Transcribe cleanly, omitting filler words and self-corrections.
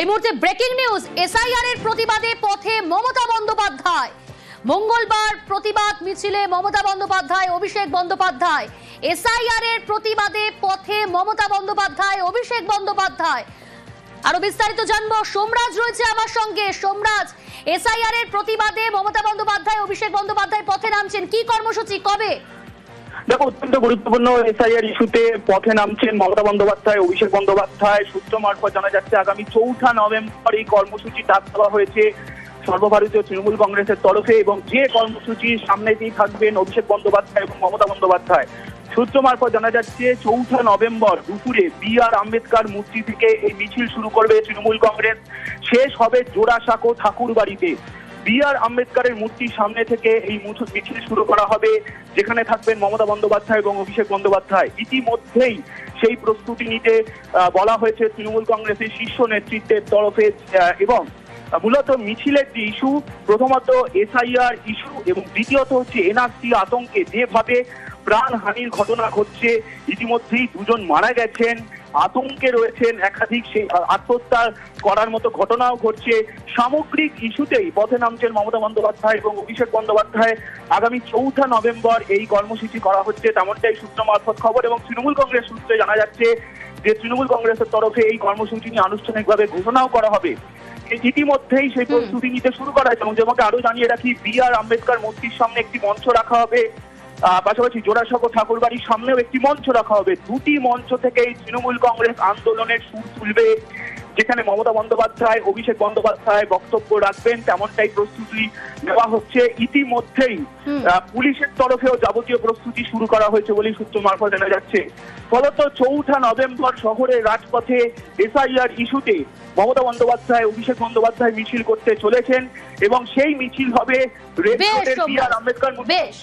এই মুহূর্তে breaking news, SIR এর প্রতিবাদে পথে মমতা বন্দ্যোপাধ্যায়। মঙ্গলবার প্রতিবাদ মিছিলে মমতা বন্দ্যোপাধ্যায়, অভিষেক বন্দ্যোপাধ্যায়। এসআইআর এর প্রতিবাদে পথে মমতা বন্দ্যোপাধ্যায়, অভিষেক বন্দ্যোপাধ্যায়। আরো বিস্তারিত জানবো, সোমরাজ রয়েছে আমার সঙ্গে। সোমরাজ, এসআইআর এর প্রতিবাদে মমতা বন্দ্যোপাধ্যায়, অভিষেক বন্দ্যোপাধ্যায় পথে নামছেন, কি কর্মসূচি, কবে? দেখো, অত্যন্ত গুরুত্বপূর্ণ এসআইআর ইস্যুতে পথে নামছেন মমতা বন্দ্যোপাধ্যায়, অভিষেক বন্দ্যোপাধ্যায়। সূত্র মারফত জানা যাচ্ছে আগামী 4 নভেম্বর এই কর্মসূচি ডাক দেওয়া হয়েছে সর্বভারতীয় তৃণমূল কংগ্রেসের তরফে, এবং যে কর্মসূচির সামনেতেই থাকবেন অভিষেক বন্দ্যোপাধ্যায় এবং মমতা বন্দ্যোপাধ্যায়। সূত্র মারফত জানা যাচ্ছে 4 নভেম্বর দুপুরে বি.আর. আম্বেদকর মূর্তি থেকে এই মিছিল শুরু করবে তৃণমূল কংগ্রেস। শেষ হবে জোড়াসাঁকো ঠাকুরবাড়িতে। বি.আর. আম্বেদকরের মূর্তির সামনে থেকে এই মিছিল শুরু করা হবে, যেখানে থাকবেন মমতা বন্দ্যোপাধ্যায় এবং অভিষেক বন্দ্যোপাধ্যায়। ইতিমধ্যেই সেই প্রস্তুতি নিতে বলা হয়েছে তৃণমূল কংগ্রেসের শীর্ষ নেতৃত্বের তরফে। এবং মূলত মিছিলের যে ইস্যু, প্রথমত এসআইআর ইস্যু এবং দ্বিতীয়ত হচ্ছে এনআরসি আতঙ্কে যেভাবে প্রাণহানির ঘটনা ঘটছে, ইতিমধ্যেই 2 জন মারা গেছেন, আতঙ্কে রয়েছেন, একাধিক সেই আত্মহত্যা করার মতো ঘটনাও ঘটছে। সামগ্রিক ইস্যুতেই পথে নামছেন মমতা বন্দ্যোপাধ্যায় এবং অভিষেক বন্দ্যোপাধ্যায়। আগামী 4 নভেম্বর এই কর্মসূচি করা হচ্ছে, তেমনটাই সূত্র মারফত খবর। এবং তৃণমূল কংগ্রেস সূত্রে জানা যাচ্ছে যে তৃণমূল কংগ্রেসের তরফে এই কর্মসূচি নিয়ে আনুষ্ঠানিকভাবে ঘোষণাও করা হবে। ইতিমধ্যেই সেই প্রস্তুতি নিতে শুরু করা হয়েছে। এবং যেমন আরো জানিয়ে রাখি, বি.আর. আম্বেদকর মূর্তির সামনে একটি মঞ্চ রাখা হবে, পাশাপাশি জোড়াসাঁকো ঠাকুরবাড়ির সামনেও একটি মঞ্চ রাখা হবে। 2টি মঞ্চ থেকে তৃণমূল কংগ্রেস আন্দোলনের সুর তুলবে, যেখানে মমতা বন্দ্যোপাধ্যায়, অভিষেক বন্দ্যোপাধ্যায় বক্তব্য রাখবেন, তেমনটাই প্রস্তুতি নেওয়া হচ্ছে। ইতিমধ্যেই পুলিশের তরফেও যাবতীয় প্রস্তুতি শুরু করা হয়েছে বলেই সূত্র মারফত জানা যাচ্ছে। ফলত 4 নভেম্বর শহরের রাজপথে এসআইআর ইস্যুতে মমতা বন্দ্যোপাধ্যায়, অভিষেক বন্দ্যোপাধ্যায় মিছিল করতে চলেছেন, এবং সেই মিছিল হবে রেড রোডের বি.আর. আম্বেদকর। বেশ।